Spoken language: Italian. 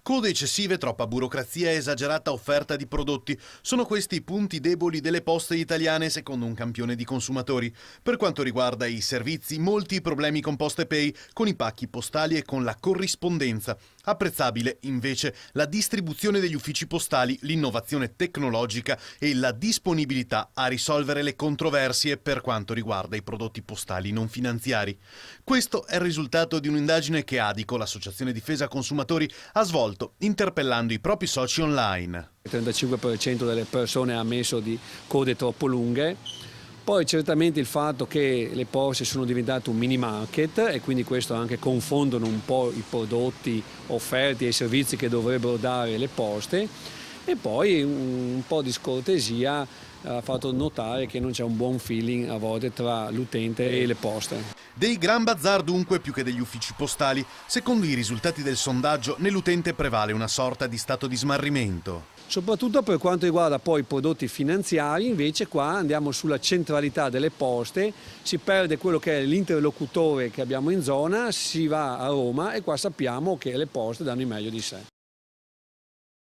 Code eccessive, troppa burocrazia e esagerata offerta di prodotti sono questi i punti deboli delle poste italiane secondo un campione di consumatori. Per quanto riguarda i servizi, molti problemi con PostePay, con i pacchi postali e con la corrispondenza. Apprezzabile invece la distribuzione degli uffici postali, l'innovazione tecnologica e la disponibilità a risolvere le controversie per quanto riguarda i prodotti postali non finanziari. Questo è il risultato di un'indagine che Adico, l'Associazione Difesa Consumatori, ha svolto interpellando i propri soci online. Il 35% delle persone ha ammesso di code troppo lunghe. Poi certamente il fatto che le poste sono diventate un mini market e quindi questo anche confondono un po' i prodotti offerti e i servizi che dovrebbero dare le poste, e poi un po' di scortesia ha fatto notare che non c'è un buon feeling a volte tra l'utente e le poste. Dei gran bazar dunque più che degli uffici postali. Secondo i risultati del sondaggio, nell'utente prevale una sorta di stato di smarrimento. Soprattutto per quanto riguarda poi i prodotti finanziari, invece qua andiamo sulla centralità delle poste, si perde quello che è l'interlocutore che abbiamo in zona, si va a Roma e qua sappiamo che le poste danno il meglio di sé.